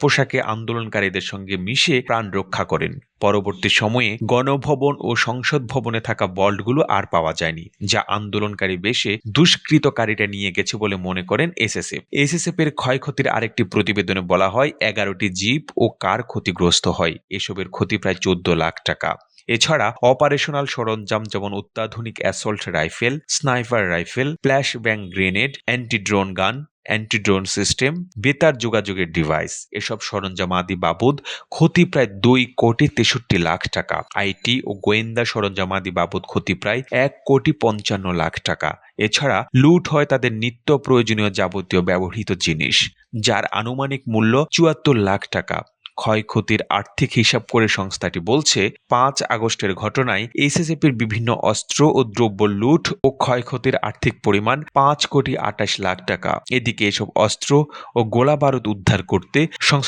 পোশাকে আন্দোলনকারীদের সঙ্গে মিশে প্রাণ রক্ষা করেন। পরবর্তী সময়ে গণভবন ও সংসদ ভবনে থাকা বল্টগুলো আর পাওয়া যায়নি, যা আন্দোলনকারী বেশে দুষ্কৃতকারীরা নিয়ে গেছে বলে মনে করেন এসএসএফ। এসএসএফ এর ক্ষয়ক্ষতির আরেকটি প্রতিবেদনে বলা হয় 11টি জিপ ও কার ক্ষতিগ্রস্ত হয়। এসবের ক্ষতি প্রায় 14 লাখ টাকা। এছাড়া অপারেশনাল সরঞ্জাম যেমন অত্যাধুনিক assault rifle, sniper rifle, flash bang grenade, anti drone gun, anti drone system, বেতার যোগাযোগের ডিভাইস, এসব সরঞ্জাম আদি বাবদ ক্ষতি প্রায় 2,63,00,000 টাকা। আইটি ও গোয়েন্দা সরঞ্জাম আদি বাবদ ক্ষতি প্রায় 1,55,00,000 টাকা। এছাড়া লুট হয় তাদের নিত্য প্রয়োজনীয় যাবতীয় ব্যবহৃত জিনিস, যার আনুমানিক মূল্য 74 লাখ টাকা। ক্ষয়ক্ষতির আর্থিক হিসাব করে সংস্থাটি বলছে, 5 আগস্টের ঘটনায় এসএসএফের বিভিন্ন অস্ত্র ও দ্রব্য লুট ও ক্ষয়ক্ষতির আর্থিক পরিমাণ 5,28,00,000 টাকা। এদিকে এসব অস্ত্র ও গোলাবারুদ উদ্ধার করতে